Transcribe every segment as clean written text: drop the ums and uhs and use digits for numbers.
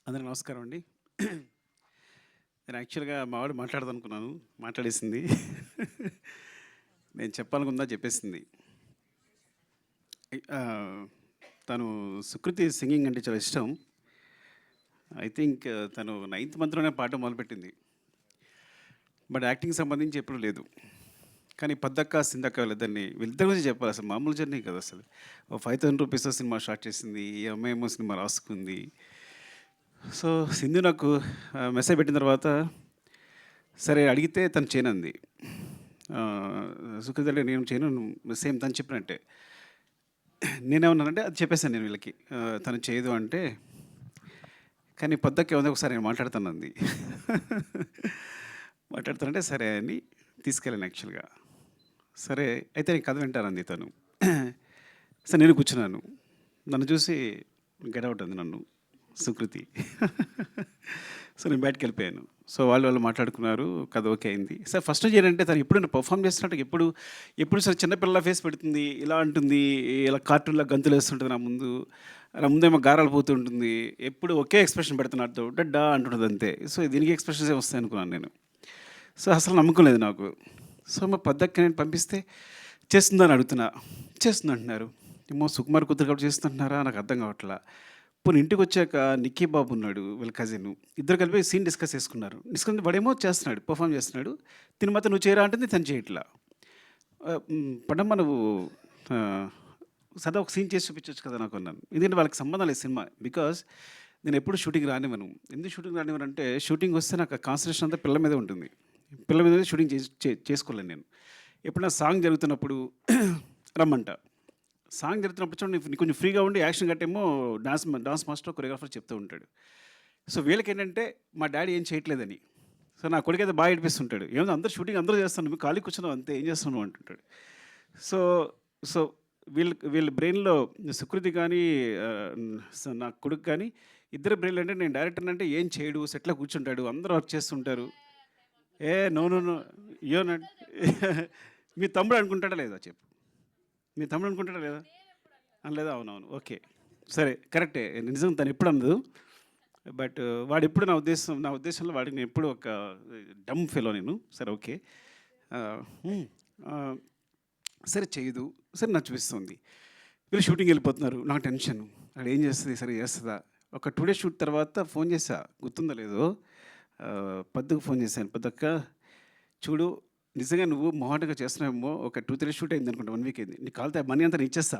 అందరికి నమస్కారం అండి. నేను యాక్చువల్‌గా మా వాడు మాట్లాడదనుకున్నాను. మాట్లాడేసింది. నేను చెప్పాలనుకుందా చెప్పేసింది. ఆహ్, తను సుకృతి సింగింగ్ అంటే చాలా ఇష్టం. ఐ థింక్ తను నైన్త్ మంత్‌లోనే పాడడం మొదలుపెట్టింది. బట్ యాక్టింగ్‌కి సంబంధించి ఎప్పుడు లేదు. కానీ 'పద్దక్క', 'సిందక్క' వీళ్ళిద్దరి గురించి చెప్పాలి. అసలు మామూలు జర్నీ కాదు అసలు. ఓ 5,000 రూపీస్‌తో సినిమా స్టార్ట్ చేసింది. ఈ అమ్మాయేమో సినిమా రాసుకుంది. సో, సింధు నాకు మెసేజ్ పెట్టిన తర్వాత సరే అడిగితే తను చేయనంది. సుకృతి అంటే నేను చేయను సేమ్ తను చెప్పినట్టే. నేనేమన్నానంటే అది చెప్పేసాను నేను వీళ్ళకి. తను చేయదు అంటే, కానీ పొద్దక్కే ఉంది ఒకసారి నేను మాట్లాడతానంది. మాట్లాడతానంటే సరే అని తీసుకెళ్ళాను యాక్చువల్‌గా. సరే అయితే నేను కథ వింటానంది తను. సరే నేను కూర్చున్నాను. నన్ను చూసి గెట్ ఔట్ అంది నన్ను సుకృతి. సో నేను బయటికెళ్ళిపోయాను. సో వాళ్ళు మాట్లాడుకున్నారు. కథ ఓకే అయింది. సార్ ఫస్ట్ నుంచి ఏంటంటే తను ఎప్పుడైనా పెర్ఫార్మ్ చేస్తున్నట్టు ఎప్పుడు సరే చిన్నపిల్లల ఫేస్ పెడుతుంది. ఇలా అంటుంది. ఇలా కార్టూన్‌లా గంతులేస్తుంటది నా ముందు. నా ముందేమో గారాలు పోతుంటుంది. ఎప్పుడు ఒకే ఎక్స్‌ప్రెషన్ పెడుతుంది నాతో. డడ్డా అంటుంటది అంతే. సో దీనికి ఎక్స్‌ప్రెషన్సే వస్తాయనుకున్నాను నేను. సో అసలు నమ్మకం లేదు నాకు. సో మా పెద్దక్క నేను పంపిస్తే చేస్తుందని అడుగుతున్నా. చేస్తుందంటున్నారు. ఏమో సుకుమార్ కూతురు కాబట్టి చేస్తుందంటున్నారా నాకు అర్థం కావట్లా. పోనీ ఇంటికొచ్చాక నిక్కీ బాబు ఉన్నాడు వీళ్ళ కజిన్. ఇద్దరు కలిపి సీన్ డిస్కస్ చేసుకున్నారు. డిస్కస్ వాడేమో చేస్తున్నాడు, పెర్ఫార్మ్ చేస్తున్నాడు. తిను మాత్రం నువ్వు చేయరా అంటుంది తను చేయట్లా. పడమ్మ నువ్వు సరదా ఒక సీన్ చేసి చూపించొచ్చు కదా నాకు అన్నాను. ఎందుకంటే వాళ్ళకి సంబంధం లేదు సినిమా. బికాజ్ నేను ఎప్పుడు షూటింగ్ రానివ్వను. ఎందుకు షూటింగ్ రానివ్వను అంటే షూటింగ్ వస్తే నాకు ఆ కాన్సన్ట్రేషన్ అంతా పిల్లల మీదే ఉంటుంది. పిల్లల మీద షూటింగ్ చేసుకోలేను నేను. ఎప్పుడైనా సాంగ్ జరుగుతున్నప్పుడు రమ్మంట. సాంగ్ జరుగుతున్నప్పుడు చూడండి నీకు కొంచెం ఫ్రీగా ఉండి యాక్షన్ గట్టేమో డాన్స్ మాస్టర్ కొరియోగ్రాఫర్ చెప్తూ ఉంటాడు. సో వీళ్ళకేంటంటే మా డాడీ ఏం చేయట్లేదని. సో నా కొడుకైతే బాగా ఏడిపిస్తుంటాడు. ఏమో అందరూ షూటింగ్ అందరూ చేస్తాను నువ్వు ఖాళీ కూర్చున్నావు అంతే ఏం చేస్తున్నావు అంటుంటాడు. సో సో వీళ్ళ బ్రెయిన్‌లో సుకృతి కానీ నా కొడుకు కానీ ఇద్దరి బ్రెయిన్‌లో అంటే నేను డైరెక్టర్ అంటే ఏం చేయడు సెట్‌లో కూర్చుంటాడు. అందరూ వర్క్ చేస్తుంటారు. No no no you not మీ తమ్ముడు అనుకుంటాడా లేదా చెప్పు? మీ తమ్ముడు అనుకుంటాడా లేదా? అనలేదా? అవునవును. ఓకే. సరే కరెక్టే. నిజం తను ఎప్పుడు అనదు. బట్ వాడెప్పుడు నా ఉద్దేశంలో వాడికి నేను ఎప్పుడు ఒక డమ్ ఫెలో నేను. సరే ఓకే. హ్మ్. సరే చేయదు. సరే నాకు చూపిస్తుంది. వీళ్ళు షూటింగ్‌కి వెళ్ళిపోతున్నారు. నాకు టెన్షన్. ఆడ ఏం చేస్తది? సరే చేస్తదా? ఒక 2 డేస్ షూట్ తర్వాత ఫోన్ చేశా. గుర్తుందో లేదో పద్దుకు ఫోన్ చేశాను. పద్దక్క చూడు నిజంగా నువ్వు మొహాటంగా చేస్తున్నావేమో ఒక 2, 3 షూట్ అయింది అనుకుంటా 1 వీక్ అయింది. నీకు కావాలితే మనీ అంతా నేను ఇచ్చేస్తా.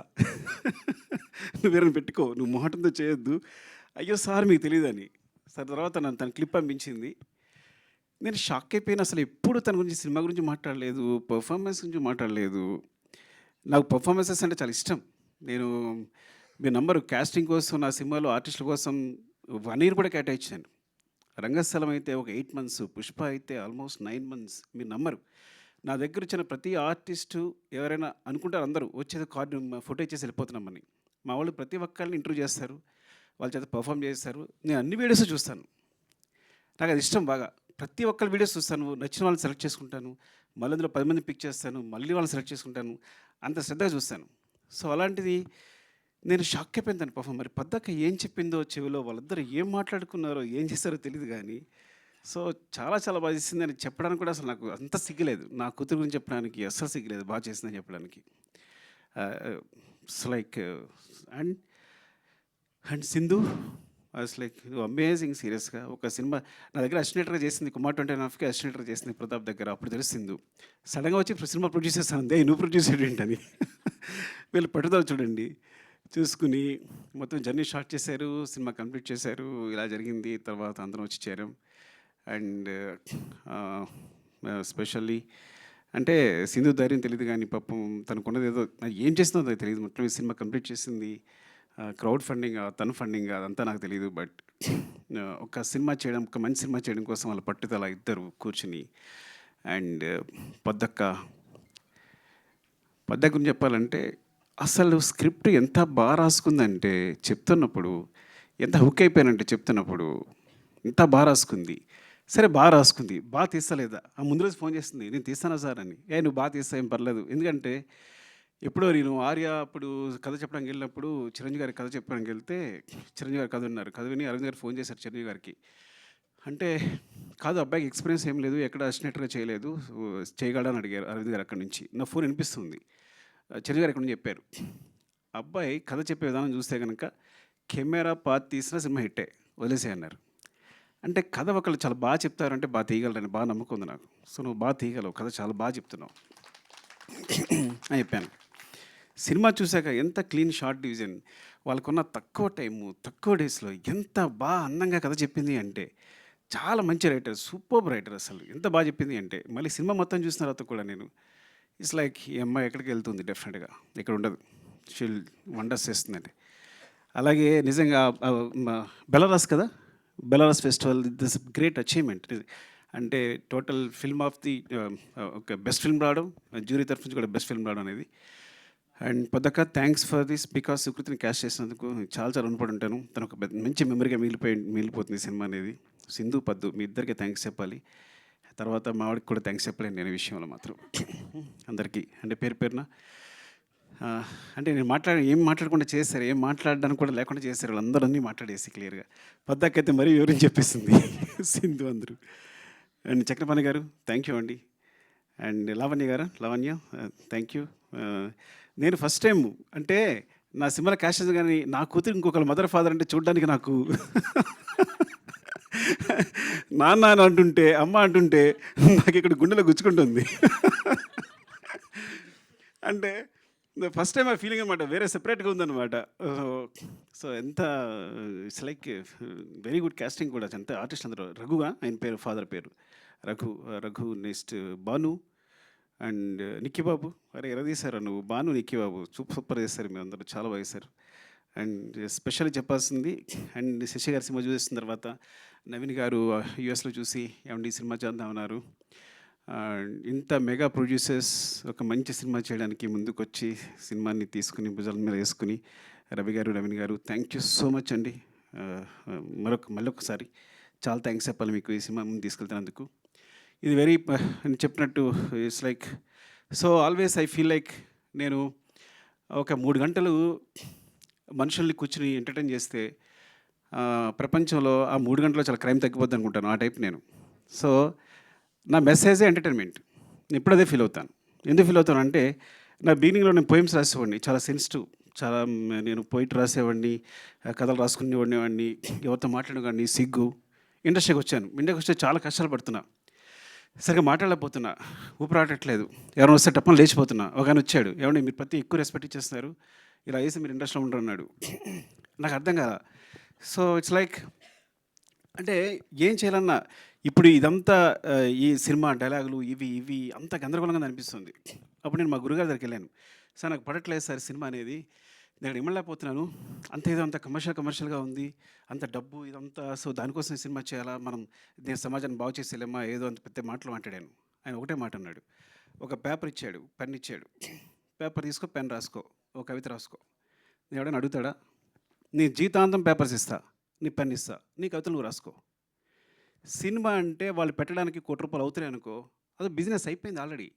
నువ్వు వేరేని పెట్టుకో. నువ్వు మొహాటంతో చేయొద్దు. అయ్యో! సార్ మీకు తెలీదని. సరే తర్వాత తన క్లిప్ పంపించింది. నేను షాక్ అయిపోయాను. అసలు ఎప్పుడు తన గురించి సినిమా గురించి మాట్లాడలేదు. పెర్ఫార్మెన్స్ గురించి మాట్లాడలేదు. నాకు పెర్ఫార్మెన్సెస్ అంటే చాలా ఇష్టం. నేను మీరు నమ్మరు కాస్టింగ్ కోసం నా సినిమాలో ఆర్టిస్టుల కోసం 1 ఇయర్ కూడా కేటాయించాను. రంగస్థలం అయితే ఒక 8 మంత్స్, పుష్ప అయితే ఆల్మోస్ట్ 9 మంత్స్. మీరు నమ్మరు. నా దగ్గర వచ్చిన ప్రతి ఆర్టిస్టు ఎవరైనా అనుకుంటారు అందరూ వచ్చేది కార్డు ఫోటో ఇచ్చేసి వెళ్ళిపోతున్నామని. మా వాళ్ళు ప్రతి ఒక్కళ్ళని ఇంటర్వ్యూ చేస్తారు. వాళ్ళ చేత పెర్ఫార్మ్ చేస్తారు. నేను అన్ని వీడియోస్ చూస్తాను. నాకు అది ఇష్టం బాగా. ప్రతి ఒక్కరి వీడియోస్ చూస్తాను. నచ్చిన వాళ్ళని సెలెక్ట్ చేసుకుంటాను. మళ్ళీ అందులో 10 మందిని పిక్ చేస్తాను. మళ్ళీ వాళ్ళని సెలెక్ట్ చేసుకుంటాను. అంత శ్రద్ధగా చూస్తాను. సో అలాంటిది నేను షాక్ అయిపోయాను తన పాపం. మరి పద్దక్క ఏం చెప్పిందో చెవిలో వాళ్ళిద్దరూ ఏం మాట్లాడుకున్నారో, ఏం చేశారో తెలీదు గానీ, సో చాలా చాలా బాగా చేసిందని చెప్పడానికి కూడా అసలు నాకు అంత సిగ్గులేదు. నా కూతురు గురించి చెప్పడానికి అస్సలు సిగ్గులేదు. బాగా చేసిందని చెప్పడానికి. It's like and and Sindhu like amazing సీరియస్‌గా. ఒక సినిమా నా దగ్గర అసిస్టెంట్‌గా చేసింది 'కుమార్ 29కి' అసిస్టెంట్‌గా చేసింది ప్రతాప్ దగ్గర. అప్పుడు తెలుసు సింధు. సడెన్‌గా వచ్చి సినిమా ప్రొడ్యూస్ చేస్తానంది. ఏయ్! నువ్వు ప్రొడ్యూస్ ఏంటని. వీళ్ళు పట్టుదల చూడండి. చూసుకుని మొత్తం జర్నీ స్టార్ట్ చేశారు. సినిమా కంప్లీట్ చేశారు. ఇలా జరిగింది. తర్వాత అందరం వచ్చి చేరాం. అండ్ స్పెషల్లీ అంటే సింధు ధైర్యం తెలీదు గానీ పాపం తనకున్నదేదో ఏం చేసిందో నాకు తెలీదు. మొత్తం ఈ సినిమా కంప్లీట్ చేసింది. క్రౌడ్ ఫండింగా, తను ఫండింగా అదంతా నాకు తెలీదు. బట్ ఒక సినిమా చేయడం, ఒక మంచి సినిమా చేయడం కోసం వాళ్ళ పట్టుదల ఇద్దరు కూర్చుని అండ్ పద్దక్క గురించి చెప్పాలంటే అసలు స్క్రిప్ట్ ఎంత బాగా రాసుకుందంటే చెప్తున్నప్పుడు ఎంత హుక్ అయిపోయానంటే చెప్తున్నప్పుడు ఎంత బాగా రాసుకుంది. సరే బాగా రాసుకుంది. బాగా తీస్తలేదా? ముందు రోజు ఫోన్ చేస్తుంది. నేను తీస్తానా సార్ అని. నువ్వు బాగా తీస్తా ఏం పర్లేదు. ఎందుకంటే ఎప్పుడో నేను 'ఆర్య' అప్పుడు కథ చెప్పడానికి వెళ్ళినప్పుడు, చిరంజీవి గారికి కథ చెప్పడానికి వెళ్తే, చిరంజీవి గారు కథ విన్నారు. కథ విని అరవింద్ గారు ఫోన్ చేశారు చిరంజీవి గారికి. అంటే, "కాదు అబ్బాయికి ఎక్స్‌పీరియన్స్ ఏం లేదు. ఎక్కడ అసిస్టెంట్‌గా చేయలేదు. చేయగలడా?" అని అడిగారు అరవింద్ గారు అక్కడి నుంచి. నా ఫోన్ వినిపిస్తుంది. చిరంజీవి గారు ఇక్కడి నుంచి చెప్పారు. "అబ్బాయి కథ చెప్పే విధానం చూస్తే గనక, కెమెరా పాతి తీసినా సినిమా హిట్టే. వదిలేసేయి" అన్నారు. అంటే కథ ఒకళ్ళు చాలా చెప్తారంటే తీయగలరని నమ్మకం ఉంది నాకు. సో, నువ్వు తీయగలవు. కథ చాలా చెప్తున్నావు అని చెప్పాను. సినిమా చూసాక ఎంత క్లీన్ షార్ట్ డివిజన్, వాళ్ళకున్న తక్కువ టైము, తక్కువ డేస్‌లో ఎంత అందంగా కథ చెప్పింది అంటే, చాలా మంచి రైటర్, సూపర్బ్ రైటర్ అసలు. ఎంత చెప్పింది అంటే, మళ్ళీ సినిమా మొత్తం చూసిన తర్వాత కూడా నేను ఇట్స్ లైక్ ఈ అమ్మాయి ఎక్కడికి వెళ్తుంది డెఫినెట్‌గా. ఇక్కడ ఉండదు. షీల్ వండర్స్ చేస్తుందండి. అలాగే నిజంగా బెలారస్ కదా! Belarus festival this great achievement. అంటే టోటల్ ఫిల్మ్ ఆఫ్ ది ఒక బెస్ట్ ఫిల్మ్ రావడం, జ్యూరీ తరఫు నుంచి కూడా బెస్ట్ ఫిల్మ్ రావడం అనేది. అండ్ పొద్దక్క థ్యాంక్స్ ఫర్ దిస్ బికాస్ సుకృతిని క్యాస్ట్ చేసినందుకు చాలా రుణపడి ఉంటాను. తను ఒక మంచి మెమరీగా మిగిలిపోతుంది సినిమా అనేది. సింధు, పద్దు మీ ఇద్దరికి థ్యాంక్స్ చెప్పాలి. తర్వాత మా వాడికి కూడా థ్యాంక్స్ చెప్పలేను నేను ఈ విషయంలో మాత్రం. అందరికీ అంటే పేరున అంటే నేను ఏం మాట్లాడకుండా చేశారు, ఏం మాట్లాడడానికి కూడా లేకుండా చేశారు. వాళ్ళందరూ అన్నీ మాట్లాడేసి క్లియర్గా. పద్దకైతే మరీ వివరించి చెప్పేసింది సింధు అందరూ. అండ్ చక్రపాణి గారు థ్యాంక్ యూ అండి. And Lavanya thank you. నేను ఫస్ట్ టైం అంటే నా సినిమాలో క్యాష్ కానీ నా కూతురు ఇంకొకరు మదర్ ఫాదర్ అంటే చూడడానికి నాకు నాన్న అని అంటుంటే, అమ్మ అంటుంటే నాకు ఇక్కడ గుండెలో గుచ్చుకుంటుంది. అంటే ఫస్ట్ టైం ఆ ఫీలింగ్ అనమాట, వేరే సెపరేట్గా ఉందన్నమాట. సో ఎంత it's like very good casting కూడా. అంతే ఆర్టిస్ట్ అందరూ. రఘుగా ఆయన పేరు, ఫాదర్ పేరు రఘు. నెక్స్ట్ భాను అండ్ నిక్కీ బాబు. అరే ఎలా తీశారు నువ్వు, భాను నిక్కీ బాబు సూపర్ చేశారు మీ అందరూ, చాలా బాగా చేశారు. అండ్ స్పెషల్గా చెప్పాల్సింది, అండ్ శశి గారి సినిమా చూసిన తర్వాత నవీన్ గారు యూఎస్లో చూసి ఏమండి సినిమా చేద్దామన్నారు. ఇంత మెగా ప్రొడ్యూసర్స్ ఒక మంచి సినిమా చేయడానికి ముందుకొచ్చి సినిమాని తీసుకుని భుజాల మీద వేసుకుని రవి గారు, నవీన్ గారు థ్యాంక్ యూ సో మచ్ అండి. మళ్ళొకసారి చాలా థ్యాంక్స్ చెప్పాలి మీకు ఈ సినిమా ముందు తీసుకెళ్తున్నందుకు. ఇది వెరీ నేను చెప్పినట్టు it's like so always I feel like నేను ఒక 3 గంటలు మనుషుల్ని కూర్చుని ఎంటర్టైన్ చేస్తే ప్రపంచంలో ఆ 3 గంటల్లో చాలా క్రైమ్ తగ్గిపోద్ది అనుకుంటాను. ఆ టైప్ నేను. సో నా మెసేజే ఎంటర్టైన్మెంట్. నేను ఇప్పుడు అదే ఫీల్ అవుతాను. ఎందుకు ఫీల్ అవుతాను అంటే, నా బిగినింగ్లో నేను పోయిమ్స్ రాసేవాడిని, చాలా సెన్సిటివ్, చాలా నేను పోయిట్ రాసేవాడిని, కథలు రాసుకునేవాడిని, ఎవరితో మాట్లాడేవాడిని, సిగ్గు. ఇండస్ట్రీకి వచ్చాను. ఇండస్ట్రీకి వస్తే చాలా కష్టాలు పడుతున్నా, సరిగ్గా మాట్లాడలేకపోతున్నా, ఊపిరాడట్లేదు, ఎవరైనా వస్తే టప్పని లేచిపోతున్నా. ఒక ఆయన వచ్చాడు, ఏమండి మీరు ప్రతి ఎక్కువ రెస్పెక్ట్ ఇచ్చేస్తున్నారు, ఇలా వేసి మీరు ఇండస్ట్రీలో ఉండరు అన్నాడు. నాకు అర్థం కాదా. సో ఇట్స్ లైక్ అంటే ఏం చేయాలన్నా ఇప్పుడు ఇదంతా ఈ సినిమా డైలాగులు ఇవి అంత గందరగోళంగా అనిపిస్తుంది. అప్పుడు నేను మా గురుగారి దగ్గరికి వెళ్ళాను. సార్ నాకు పడట్లేదు సార్ సినిమా అనేది, నేను ఇమ్మలేకపోతున్నాను, ఏదో అంత కమర్షియల్గా ఉంది, అంత డబ్బు ఇదంతా, సో దానికోసం సినిమా చేయాలా, మనం నేను సమాజాన్ని బాగు చేసేలేమా, ఏదో అంత పెద్ద మాటలు మాట్లాడాను. ఆయన ఒకటే మాట అన్నాడు, ఒక పేపర్ ఇచ్చాడు, పెన్ ఇచ్చాడు, పేపర్ తీసుకో, పెన్ రాసుకో, ఒక కవిత రాసుకో. నేను ఎవడైనా అడుగుతాడా? నీ జీవితాంతం పేపర్స్ ఇస్తా, నీ పెన్ ఇస్తా, నీ కవితలు నువ్వు రాసుకో. సినిమా అంటే వాళ్ళు పెట్టడానికి ₹1,00,00,000 అవుతున్నాయి అనుకో, అది బిజినెస్ అయిపోయింది ఆల్రెడీ.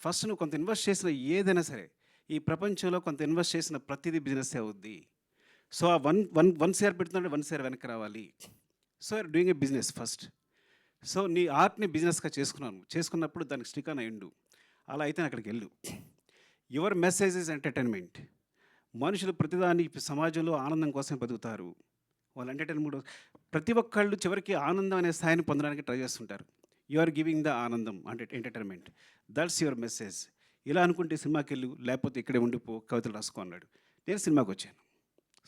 ఫస్ట్ నువ్వు కొంత ఇన్వెస్ట్ చేసిన ఏదైనా సరే, ఈ ప్రపంచంలో కొంత ఇన్వెస్ట్ చేసిన ప్రతిదీ బిజినెస్ అవుద్ది. సో ఆ వన్ షేర్ పెడుతుందంటే 1 షేర్ వెనక్కి రావాలి. So you're doing a business first. So నీ ఆర్ట్ని బిజినెస్గా చేసుకున్నప్పుడు దానికి స్టిక్ ఆన్ అయ్యిండు. అలా అయితే అక్కడికి వెళ్ళు. Your message is entertainment. మనుషులు ప్రతిదాని సమాజంలో ఆనందం కోసం బతుకుతారు. వాళ్ళు ఎంటర్టైన్మెంట్ ప్రతి ఒక్కళ్ళు చివరికి ఆనందం అనే స్థాయిని పొందడానికి ట్రై చేస్తుంటారు. యు ఆర్ గివింగ్ ద ఆనందం అంటే ఎంటర్టైన్మెంట్. That's your message. ఇలా అనుకుంటే సినిమాకి వెళ్ళు, లేకపోతే ఇక్కడే ఉండిపో, కవితలు రాసుకో అన్నాడు. నేను సినిమాకి వచ్చాను.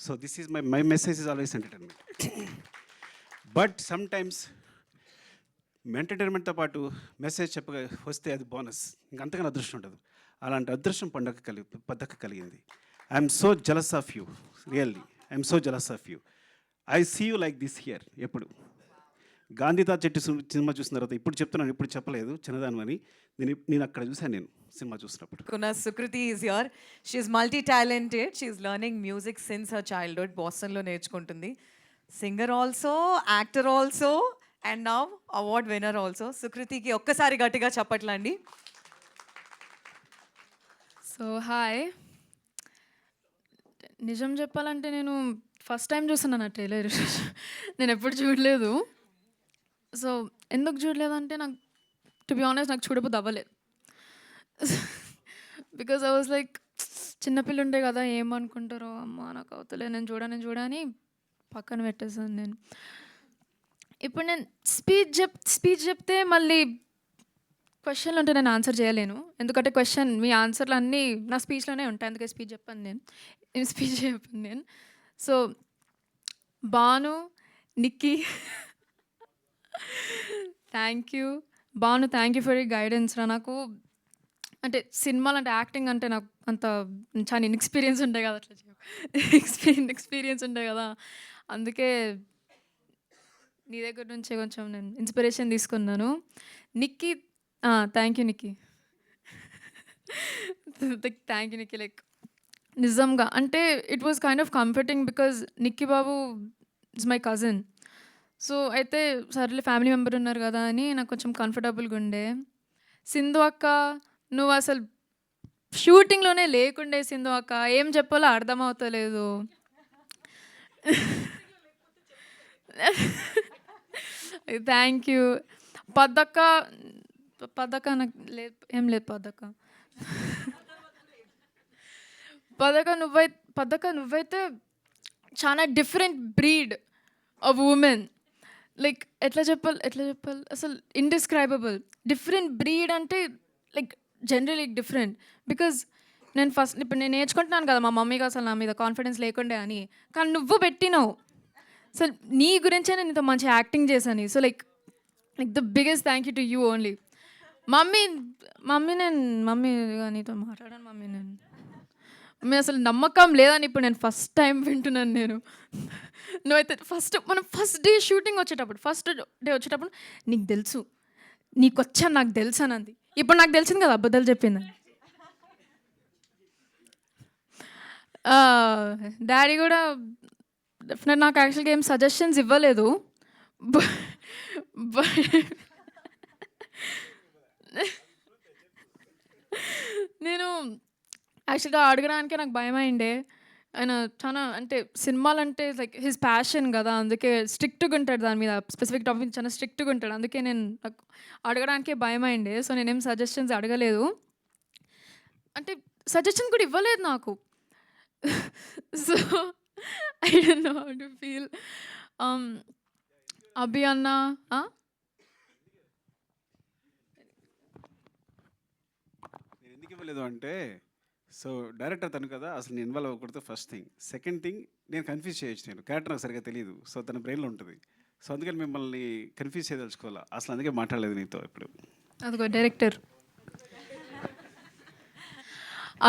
So this is my message is always entertainment. But sometimes ఎంటర్టైన్మెంట్తో పాటు మెసేజ్ చెప్పగా వస్తే అది బోనస్, ఇంకంతగానో అదృష్టం ఉండదు. అలాంటి అదృష్టం పద్దక కలిగింది. I'm so jealous of you, really I'm so jealous of you. I see you like this here. ఎప్పుడు గాంధీతాత చెట్టు సినిమా చూసిన తర్వాత ఇప్పుడు చెప్తున్నాను, ఇప్పుడు చెప్పలేదు చిన్నదాని, నేను అక్కడ చూశాను నేను సినిమా చూసినప్పుడు. Sukriti is here. She's multi-talented. She's learning music since her childhood. Bostonలో నేర్చుకుంటుంది. Singer also, actor also, and now award winner also. సుకృతికి ఒక్కసారి గట్టిగా చప్పట్లండి. So hi. నిజం చెప్పాలంటే నేను ఫస్ట్ టైం చూస్తున్నాను ఆ ట్రైలర్. నేను ఎప్పుడు చూడలేదు. సో ఎందుకు చూడలేదంటే నాకు టు బి ఆనెస్ట్ నాకు చూడబుద్ధి అవ్వలేదు. బికాజ్ ఐ వాజ్ లైక్ చిన్నపిల్ల ఉండే కదా ఏమనుకుంటారో అమ్మ నాకు అవుతలే నేను చూడని పక్కన పెట్టేసాను నేను. ఇప్పుడు నేను స్పీచ్ చెప్తే మళ్ళీ క్వశ్చన్లు ఉంటే నేను ఆన్సర్ చేయలేను. ఎందుకంటే మీ ఆన్సర్లు అన్నీ నా స్పీచ్లోనే ఉంటాయి. అందుకే స్పీచ్ చెప్పాను నేను. So Bhanu, Nikki thank you. Bhanu thank you for you guidance రా. నాకు అంటే సినిమాలు అంటే యాక్టింగ్ అంటే నాకు అంత చాలా ఇన్ఎక్స్పీరియన్స్ ఉంటాయి కదా, అట్లా ఎక్స్పీరియన్స్ ఉంటాయి కదా, అందుకే నీ దగ్గర నుంచే కొంచెం నేను ఇన్స్పిరేషన్ తీసుకున్నాను. Nikki thank you Nikki. Thank you Nikki. Like నిజంగా అంటే it was kind of comforting because Nikki Babu is my cousin. So అయితే సర్లే ఫ్యామిలీ మెంబర్ ఉన్నారు కదా అని నాకు కొంచెం కంఫర్టబుల్గా ఉండే. సింధు అక్క నువ్వు అసలు షూటింగ్లోనే లేకుండే. సింధు అక్క ఏం చెప్పాలో అర్థమవుతలేదు. Thank you. పద్దక్క నాకు ఏం లేదు పద్దక్క నువ్వైతే చాలా different breed of women. Like ఎట్లా చెప్పాలి అసలు ఇండిస్క్రైబబుల్. డిఫరెంట్ బ్రీడ్ అంటే లైక్ జనరలీ డిఫరెంట్. బికాజ్ ఇప్పుడు నేను నేర్చుకుంటున్నాను కదా మా మమ్మీకి అసలు నా మీద కాన్ఫిడెన్స్ లేకుండే అని, కానీ నువ్వు పెట్టినావు. అసలు నీ గురించే నేను ఇంత మంచి యాక్టింగ్ చేశాను. So like the biggest thank you to you only. Mummy నీతో మాట్లాడాను మమ్మీ అసలు నమ్మకం లేదని ఇప్పుడు నేను ఫస్ట్ టైం వింటున్నాను నేను. నువ్వైతే మనం ఫస్ట్ డే షూటింగ్ వచ్చేటప్పుడు నీకు తెలుసు నీకు వచ్చాను నాకు తెలుసు అనంది. ఇప్పుడు నాకు తెలిసింది కదా అబద్ధాలు చెప్పిందని. డాడీ కూడా డెఫినెట్ నాకు యాక్చువల్గా ఏం సజెషన్స్ ఇవ్వలేదు. నేను యాక్చువల్గా అడగడానికే నాకు భయం అయిండే. ఆయన చాలా అంటే సినిమాలంటే లైక్ హిజ్ ప్యాషన్ కదా, అందుకే స్ట్రిక్ట్గా ఉంటాడు దాని మీద, స్పెసిఫిక్ టాపిక్ చాలా స్ట్రిక్ట్గా ఉంటాడు. అందుకే నాకు అడగడానికే భయం అయిండే. సో నేనేం సజెషన్స్ అడగలేదు, అంటే సజెషన్ కూడా ఇవ్వలేదు నాకు. So I don't know how to feel. Abhi అన్న నేను ఎందుకు ఇవ్వలేదు అంటే, సో డైరెక్టర్ తను కదా, అసలు నేను ఇన్వాల్వ్ అవ్వకూడదు ఫస్ట్ థింగ్. సెకండ్ థింగ్ నేను కన్ఫ్యూజ్ చేయొచ్చు, నేను క్యారెక్టర్ నాకు సరిగ్గా తెలియదు. సో తన బ్రెయిన్లో ఉంటుంది. సో అందుకని మిమ్మల్ని కన్ఫ్యూజ్ చేయదలుచుకోవాలా, అసలు అందుకే మాట్లాడలేదు నీతో ఇప్పుడు. అదిగో డైరెక్టర్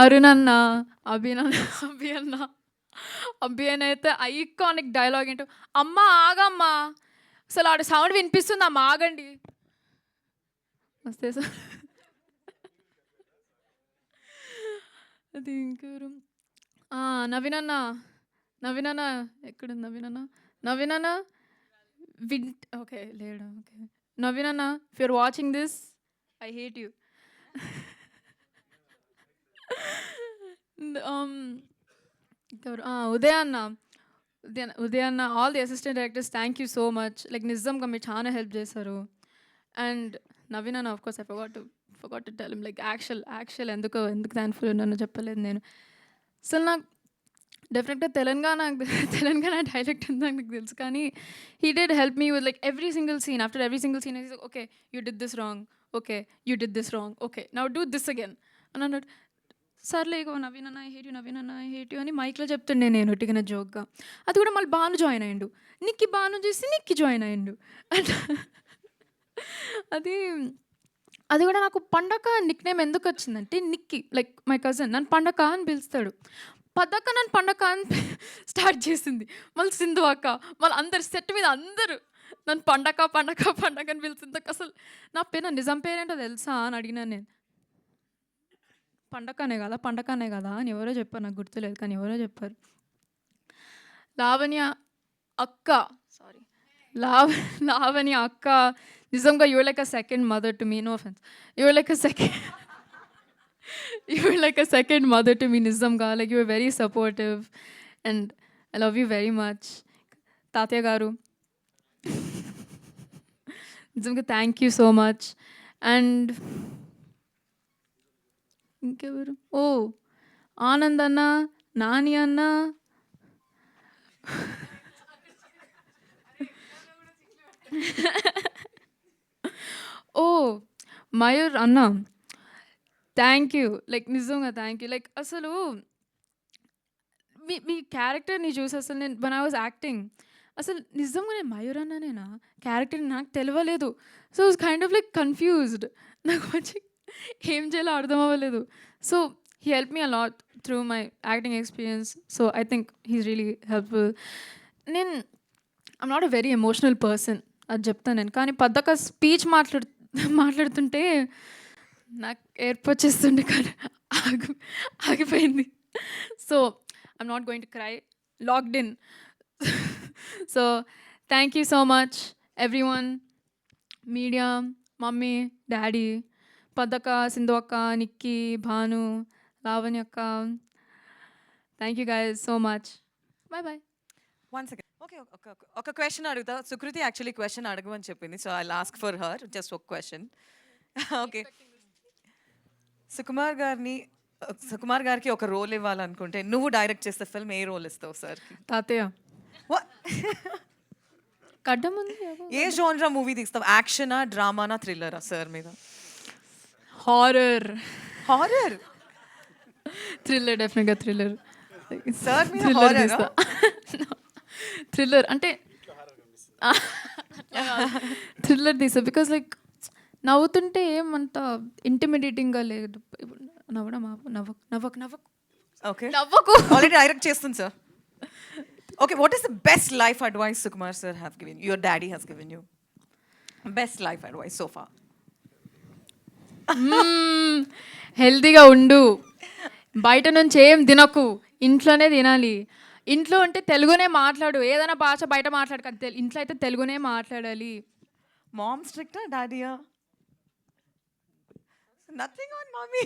అరుణ్ అన్న, అభి అన్న అయితే ఐకానిక్ డైలాగ్ ఏంటో, అమ్మ ఆగమ్మా అసలు ఆడ సౌండ్ వినిపిస్తుంది అమ్మ ఆగండి వస్తే సార్. అది ఇంకెవరు నవీన్ అన్న ఎక్కడుంది నవీన్ అన్న ఓకే లేడు. ఓకే నవీన్ అన్న, if your watching this I hate you. Uday అన్న all the assistant directors thank you so much. Like నిజంగా మీరు చాలా హెల్ప్ చేశారు. అండ్ నవీన్ అన్న of course I forgot to tell him like actual ఎందుకు థ్యాంక్ఫుల్ ఉన్నానో చెప్పలేదు నేను. అసలు నాకు డెఫినెట్గా తెలంగాణ డైలెక్ట్ ఉందని నాకు తెలుసు, కానీ he did help me with like every single scene. After every single scene okay you did this wrong, okay now do this again అని అన్నాడు. సర్లే ఇగో నవీన్ అన్న ఐ హేట్ యూ అని మైక్లో చెప్తుండే నేను ఒట్టిగా జోక్గా. అది కూడా మళ్ళీ భాను జాయిన్ అయ్యిండు. భాను చూసి నిక్కి జాయిన్ అయ్యిండు. అది కూడా నాకు పండగ నిక్ నేమ్ ఎందుకు వచ్చిందంటే, నిక్కి లైక్ మై కజిన్ నన్ను పండగ అని పిలుస్తాడు, పద్దక్క నన్ను పండగ అని స్టార్ట్ చేసింది. మళ్ళీ సింధు అక్క, మళ్ళీ అందరు సెట్ మీద అందరూ నన్ను పండగ అని పిలుస్తుంది. అసలు నా పేరు నిజం పేరేంటో తెలుసా అని అడిగినాను నేను. పండగనే కదా అని ఎవరో చెప్పారు, నాకు గుర్తులేదు కానీ ఎవరో చెప్పారు. లావణ్య అక్క నిజంగా you're like a second mother to me. No offence, you're like a You were like a second mother to me, Nizamga. Like you were very supportive, and I love you very much. Tatya Garu, Nizamga, thank you so much. And ఇంకెవరు ఓ ఆనంద్ అన్న నాని అన్న ఓ మయూర్ అన్న thank you like నిజంగా thank you like అసలు మీ క్యారెక్టర్ని చూసి అసలు నేను వన్ ఐ వాజ్ యాక్టింగ్ అసలు నిజంగా నేను మయూర్ అన్ననేనా క్యారెక్టర్ నాకు తెలియలేదు so kind of like confused నాకు వచ్చి ఏం చేయాలో అర్థం అవ్వలేదు so he help me a lot through my acting experience so I think he's really helpful నేను I'm not a very emotional person అది చెప్తాను నేను కానీ పద్దక స్పీచ్ మాట్లాడుతుంటే నాకు ఏర్పు వచ్చేస్తుండే కానీ ఆగిపోయింది so I'm not going to cry locked in so thank you so much everyone media mummy daddy పద్దక సింధు అక్క నిక్కీ భాను లావణ్య అక్క thank you guys so much bye bye 1 second. Okay ఒక క్వశ్చన్ అడుగుతా. సుకృతి యాక్చువల్లీ క్వశ్చన్ అడగమని చెప్పింది, so I ask for her just ఒక question. Okay, Sukumar గారికి ఒక రోల్ ఇవ్వాలనుకుంటే నువ్వు డైరెక్ట్ చేస్తే ఫిల్మ్ ఏ రోల్ ఇస్తావు సార్కి? తాతయ్య కడ్డం ఉంది ఏ జోన్రా మూవీ తీస్తావు? యాక్షనా, డ్రామానా, థ్రిల్లరా సార్ మీద? Horror horror. థ్రిల్లర్ డెఫినెట్గా థ్రిల్లర్ సార్ మీద థ్రిల్లర్ హారర్. తీస్తా థ్రిల్లర్ అంటే థ్రిల్లర్ తీస్తా బికాజ్ లైక్ నవ్వుతుంటే ఏమంత ఇంటిమిడేటింగ్గా లేదు. నవ్వడం నవ్వకు ఓకే, నవ్వకు ఆల్రెడీ డైరెక్ట్ చేస్తుంది sir. Okay, what is the best life advice Sukumar sir have given your daddy has given you? Best life advice so far? హెల్తీగా ఉండు, బయట నుంచి ఏం తినకు, ఇంట్లోనే తినాలి. ఇంట్లో అంటే తెలుగునే మాట్లాడు, ఏదైనా భాష బయట మాట్లాడక ఇంట్లో అయితే తెలుగునే మాట్లాడాలి. మామ్ స్ట్రిక్టా డాడీయా? Nothing on mummy.